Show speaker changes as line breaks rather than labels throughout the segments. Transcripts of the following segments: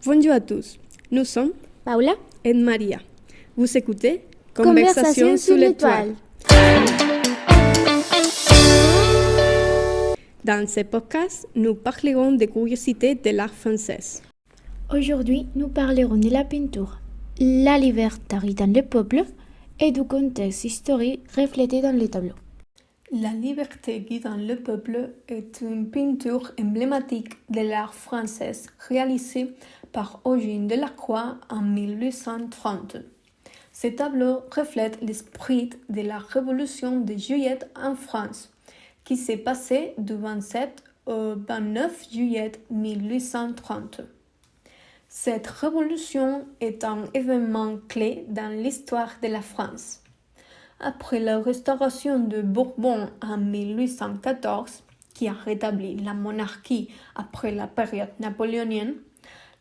Bonjour à tous, nous sommes
Paula
et Maria. Vous écoutez
Conversation sous l'étoile.
Dans ce podcast, nous parlerons des curiosités de l'art français.
Aujourd'hui, nous parlerons de la peinture, la liberté dans le peuple et du contexte historique reflété dans les tableaux.
La liberté guidant le peuple est une peinture emblématique de l'art français réalisée par Eugène Delacroix en 1830. Ce tableau reflète l'esprit de la Révolution de Juillet en France, qui s'est passée du 27 au 29 juillet 1830. Cette révolution est un événement clé dans l'histoire de la France. Après la restauration de Bourbon en 1814, qui a rétabli la monarchie après la période napoléonienne,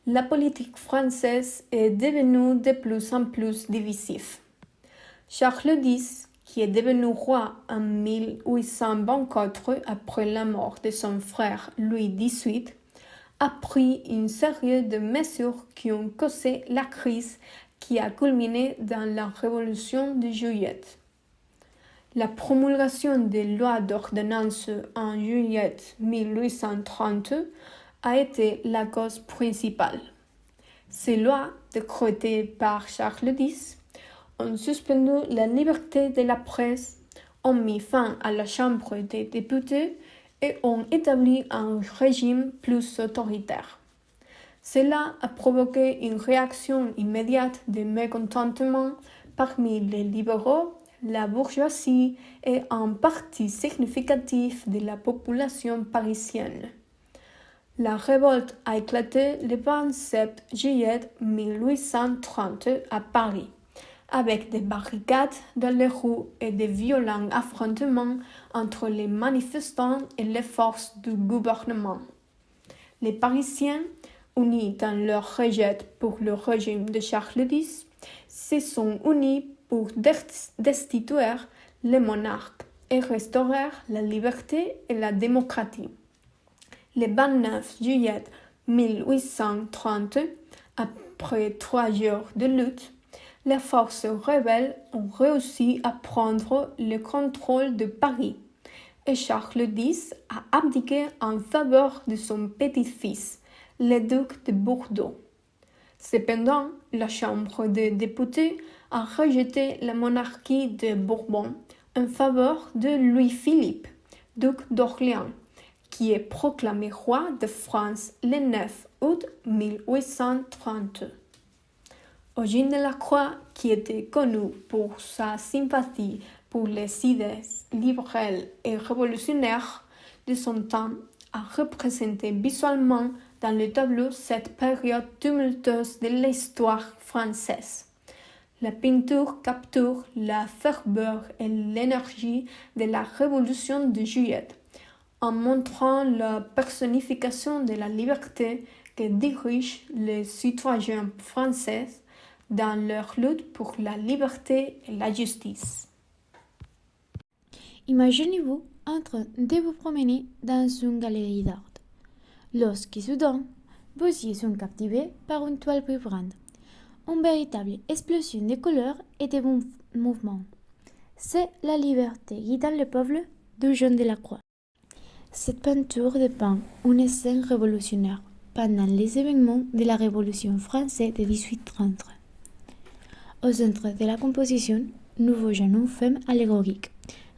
la politique française est devenue de plus en plus divisive. Charles X, qui est devenu roi en 1824 après la mort de son frère Louis XVIII, a pris une série de mesures qui ont causé la crise qui a culminé dans la Révolution de Juillet. La promulgation des lois d'ordonnance en juillet 1830 a été la cause principale. Ces lois, décrétées par Charles X, ont suspendu la liberté de la presse, ont mis fin à la Chambre des députés et ont établi un régime plus autoritaire. Cela a provoqué une réaction immédiate de mécontentement parmi les libéraux, la bourgeoisie et un parti significatif de la population parisienne. La révolte a éclaté le 27 juillet 1830 à Paris, avec des barricades dans les rues et des violents affrontements entre les manifestants et les forces du gouvernement. Les Parisiens, unis dans leur rejet pour le régime de Charles X, se sont unis pour destituer le monarque et restaurer la liberté et la démocratie. Le 29 juillet 1830, après 3 jours de lutte, les forces rebelles ont réussi à prendre le contrôle de Paris et Charles X a abdiqué en faveur de son petit-fils, le duc de Bordeaux. Cependant, la Chambre des députés a rejeté la monarchie de Bourbon en faveur de Louis-Philippe, duc d'Orléans, qui est proclamé roi de France le 9 août 1830. Eugène Delacroix, qui était connu pour sa sympathie pour les idées libérales et révolutionnaires de son temps, a représenté visuellement dans le tableau cette période tumultueuse de l'histoire française. La peinture capture la ferveur et l'énergie de la Révolution de Juillet, en montrant la personnification de la liberté que dirigent les citoyens français dans leur lutte pour la liberté et la justice.
Imaginez-vous en train de vous promener dans une galerie d'art. Lorsque soudain, vos yeux sont captivés par une toile vibrante, une véritable explosion de couleurs et de mouvements. C'est la liberté guidant le peuple d'Eugène Delacroix. Cette peinture dépeint une scène révolutionnaire pendant les événements de la Révolution française de 1830. Au centre de la composition, nous voyons une femme allégorique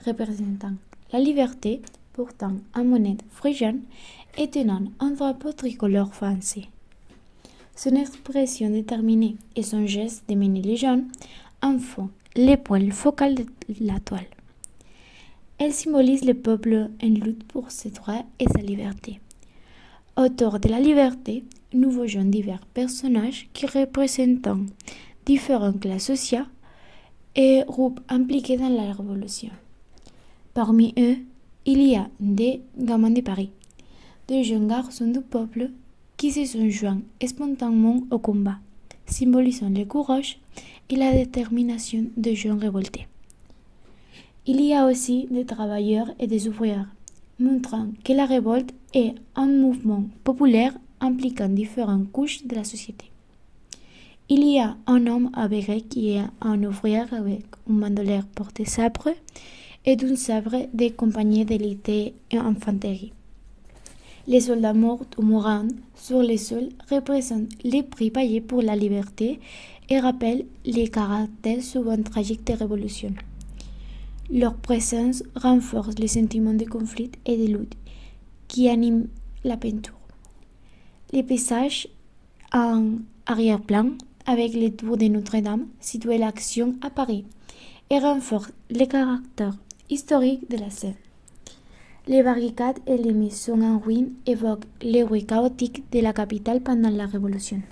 représentant la liberté, portant un bonnet frégent et tenant un drapeau tricolore français. Son expression déterminée et son geste de mener les jeunes en font le point focal de la toile. Elle symbolise le peuple en lutte pour ses droits et sa liberté. Autour de la liberté, nous voyons divers personnages qui représentent différentes classes sociales et groupes impliqués dans la Révolution. Parmi eux, il y a des gamins de Paris, des jeunes garçons du peuple qui se sont joints spontanément au combat, symbolisant le courage et la détermination des jeunes révoltés. Il y a aussi des travailleurs et des ouvriers, montrant que la révolte est un mouvement populaire impliquant différentes couches de la société. Il y a un homme avéré qui est un ouvrier avec un bandolier porte-sabre et un sabre des compagnies d'élite et infanterie. Les soldats morts ou mourants sur le sol représentent les prix payés pour la liberté et rappellent les caractères souvent tragiques des révolutions. Leur présence renforce les sentiments de conflit et de lutte qui animent la peinture. Les paysages en arrière-plan avec les tours de Notre-Dame situent l'action à Paris et renforcent le caractère historique de la scène. Les barricades et les maisons en ruine évoquent les rues chaotiques de la capitale pendant la Révolution.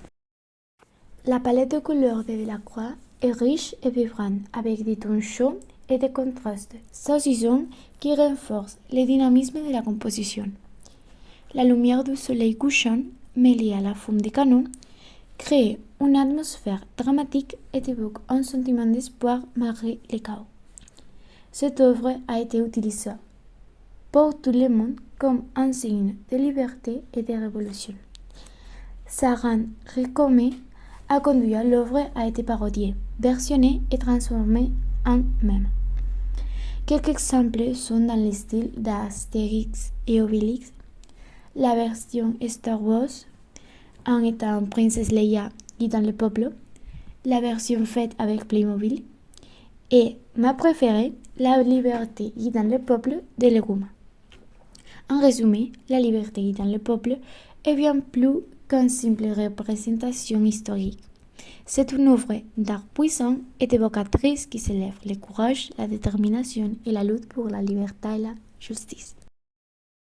La palette de couleurs de Delacroix est riche et vibrante avec des tons chauds et des contrastes saisissants qui renforcent le dynamisme de la composition. La lumière du soleil couchant, mêlée à la fumée des canons, crée une atmosphère dramatique et évoque un sentiment d'espoir malgré le chaos. Cette œuvre a été utilisée pour tout le monde comme un signe de liberté et de révolution. Sarah Recomer a conduit à l'œuvre a été parodiée, versionnée et transformée en mème. Quelques exemples sont dans le style d'Astérix et Obélix, la version Star Wars en étant Princesse Leia guidant le peuple, la version faite avec Playmobil et ma préférée, la liberté guidant le peuple de Leguma. En résumé, la liberté guidant le peuple est bien plus qu'une simple représentation historique. C'est une œuvre d'art puissant et évocatrice qui célèbre le courage, la détermination et la lutte pour la liberté et la justice.